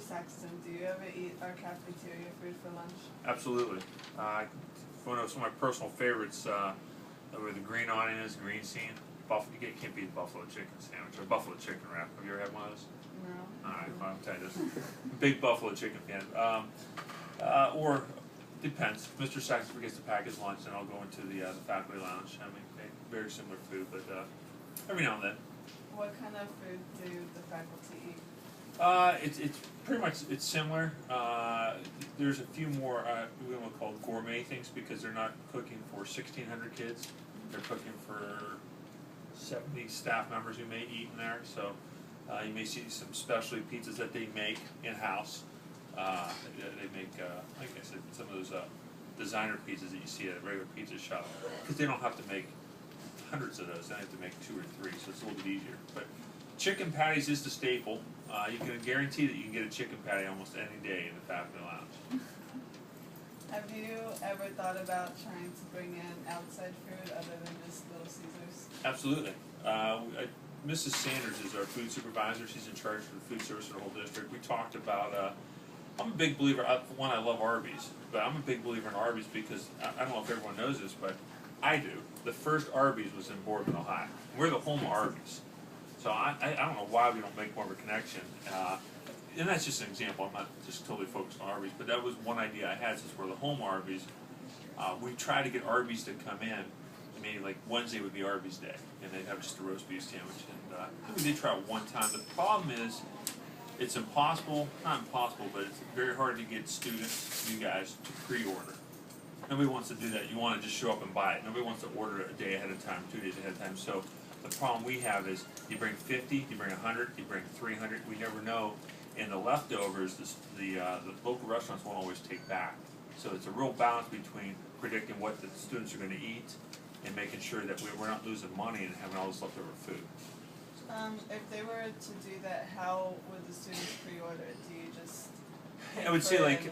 Saxton, do you ever eat our cafeteria food for lunch? Absolutely. One of some of my personal favorites with the green onions, green scene. You can't beat buffalo chicken sandwich or buffalo chicken wrap. Have you ever had one of those? No. Alright, well, I'll tell you this. Big buffalo chicken fan. Or, depends. If Mr. Saxon forgets to pack his lunch, then I'll go into the faculty lounge. I mean, very similar food, but every now and then. What kind of food do the faculty eat? It's pretty much similar. There's a few more we will call gourmet things because they're not cooking for 1,600 kids. They're cooking for 70 staff members who may eat in there. So you may see some specialty pizzas that they make in house. They make, like I said, some of those designer pizzas that you see at a regular pizza shop because they don't have to make hundreds of those. They have to make 2 or 3, so it's a little bit easier. But chicken patties is the staple. You can guarantee that you can get a chicken patty almost any day in the faculty lounge. Have you ever thought about trying to bring in outside food other than just Little Caesars? Absolutely. Mrs. Sanders is our food supervisor. She's in charge of the food service for the whole district. We talked about, I'm a big believer, one, I love Arby's, but I'm a big believer in Arby's because, I don't know if everyone knows this, but I do. The first Arby's was in Boardman, Ohio. We're the home of Arby's. So I don't know why we don't make more of a connection. And that's just an example. I'm not just totally focused on Arby's, but that was one idea I had since we're the home Arby's. We try to get Arby's to come in. Maybe like Wednesday would be Arby's Day, and they'd have just a roast beef sandwich. And we did try it one time. The problem is, it's impossible, not impossible, but it's very hard to get students, you guys, to pre-order. Nobody wants to do that. You want to just show up and buy it. Nobody wants to order it a day ahead of time, 2 days ahead of time. So the problem we have is you bring 50, you bring 100, you bring 300. We never know. And the leftovers, the local restaurants won't always take back. So it's a real balance between predicting what the students are going to eat and making sure that we're not losing money and having all this leftover food. If they were to do that, how would the students pre-order it? Do you just I would say like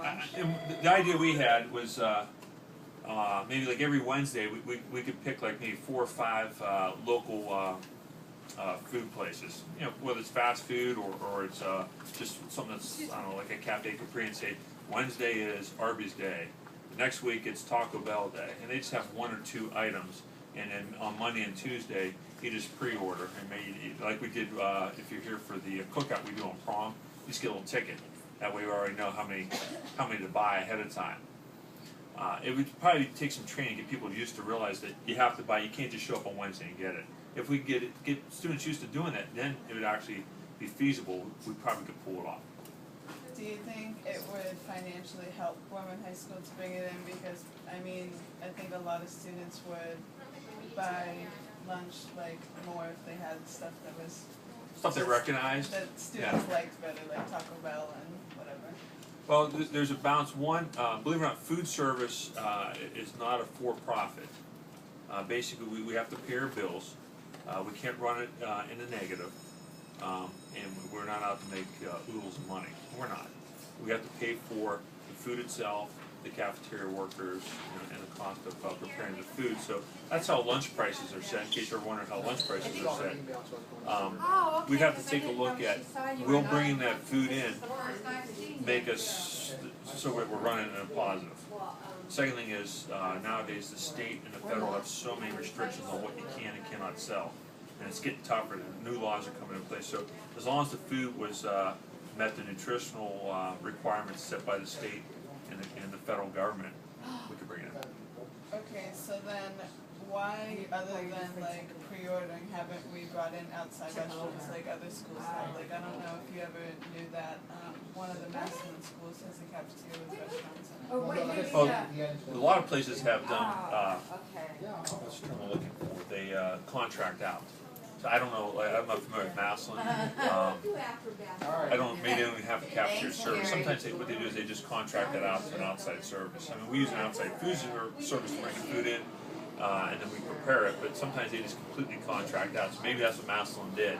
the idea we had was maybe like every Wednesday we could pick like maybe 4 or 5 local food places. You know, whether it's fast food or it's just something that's, I don't know, like a Cafe Capri, and say Wednesday is Arby's Day. The next week it's Taco Bell Day, and they just have 1 or 2 items. And then on Monday and Tuesday, you just pre-order, and maybe like we did. If you're here for the cookout we do on prom, you just get a little ticket. That way we already know how many to buy ahead of time. It would probably take some training to get people used to realize that you have to buy. You can't just show up on Wednesday and get it. If we get students used to doing that, then it would actually be feasible. We probably could pull it off. Do you think it would financially help Boardman High School to bring it in? Because I mean, I think a lot of students would buy lunch like more if they had stuff that was they recognized that students liked better, like Taco Bell and whatever. Well, there's a balance. One, believe it or not, food service is not a for-profit. Basically, we have to pay our bills. We can't run it in the negative, and we're not out to make oodles of money. We're not. We have to pay for the food itself, the cafeteria workers, and the cost of preparing the food. So that's how lunch prices are set, in case you're wondering how lunch prices are set. We'd have to take a look at, will bringing that food in make us, so we're running in a positive. Second thing is, nowadays the state and the federal have so many restrictions on what you can and cannot sell. And it's getting tougher, new laws are coming in place. So as long as the food was met the nutritional requirements set by the state and the federal government, we could bring it in. Okay, so then why, other than like pre-ordering, haven't we brought in outside restaurants like other schools have? Like, I don't know if you ever knew that one of the Massillon schools has a cafeteria with restaurants in it. A lot of places have done, what's the term I'm looking for? They contract out. So I don't know, I'm not familiar with Massillon. I don't, maybe they don't even have a cafeteria service. Sometimes what they do is they just contract that out to an outside service. I mean, we use an outside food service to bring the food in, and then we prepare it, but sometimes they just completely contract out. So maybe that's what Massillon did.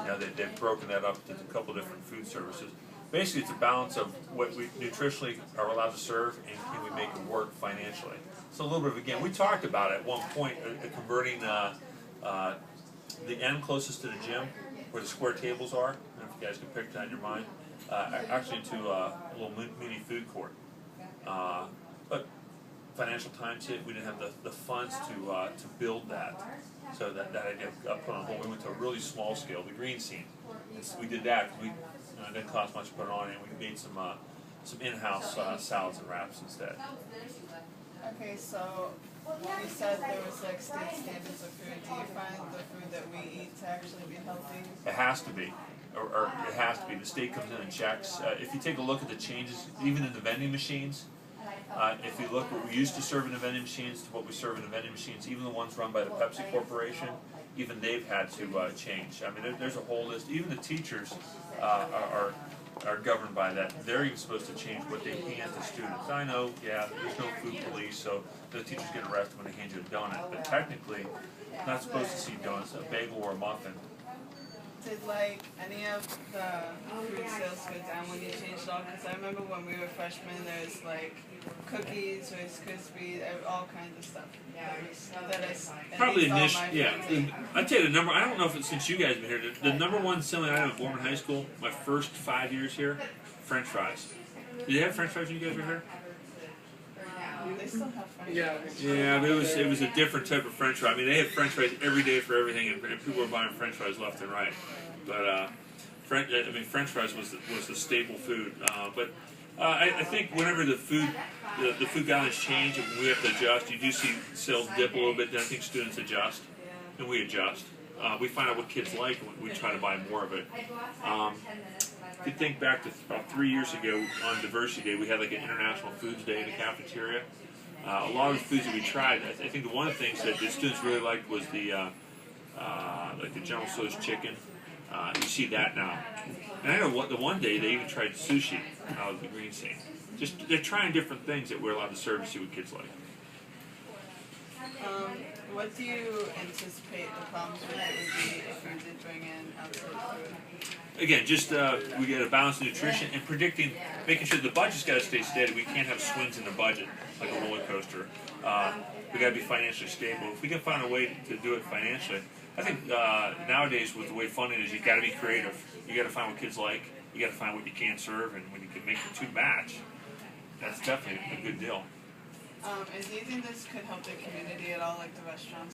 You know, they've broken that up into a couple different food services. Basically, it's a balance of what we nutritionally are allowed to serve and can we make it work financially. So a little bit of, again, we talked about at one point converting the end closest to the gym, where the square tables are. And you guys can picture that in your mind. Actually into a little mini food court. But financial times hit, we didn't have the funds to build that. So that idea got put on hold. We went to a really small scale, the green scene. We did that because it didn't cost much to put it on, and we made some in-house salads and wraps instead. Okay, so you said there was like state standards of food. Do you find the food that we eat to actually be healthy? It has to be, or it has to be. The state comes in and checks. If you take a look at the changes, even in the vending machines, if you look what we used to serve in the vending machines to what we serve in the vending machines, even the ones run by the Pepsi Corporation, even they've had to change. I mean, there's a whole list. Even the teachers are governed by that. They're even supposed to change what they hand to students. I know, yeah, there's no food police, so the teachers get arrested when they hand you a donut. But technically, you're not supposed to see donuts, a bagel or a muffin. Did like any of the food sales go down when you changed it all? Because I remember when we were freshmen, there was like cookies, Rice Krispies, all kinds of stuff. Probably initially, yeah. I'd tell you the number. I don't know if it's since you guys have been here. The number one selling item at Borman High School, my first 5 years here, French fries. Did they have French fries when you guys were here? They still have French fries. Yeah, but it was a different type of French fry. I mean, they had French fries every day for everything, and people were buying French fries left and right. But French fries was the staple food. I think whenever the food guidelines change and we have to adjust, you do see sales dip a little bit. Then I think students adjust, and we adjust. We find out what kids like, and we try to buy more of it. If you think back to about 3 years ago on Diversity Day, we had like an International Foods Day in the cafeteria. A lot of the foods that we tried, I think the one of the things that the students really liked was the like the General Tso's chicken. You see that now. And I know the one day they even tried sushi out of the green scene. Just they're trying different things that we're allowed to serve and see what kids like. What do you anticipate the problems with it would be if you did bring in outside food? Again, just we get a balanced nutrition and making sure the budget's got to stay steady. We can't have swings in the budget like a roller coaster. We got to be financially stable. If we can find a way to do it financially, I think nowadays with the way funding is, you got to be creative. You got to find what kids like. You got to find what you can't serve, and when you can make the two match, that's definitely a good deal. And do you think this could help the community at all, like the restaurants?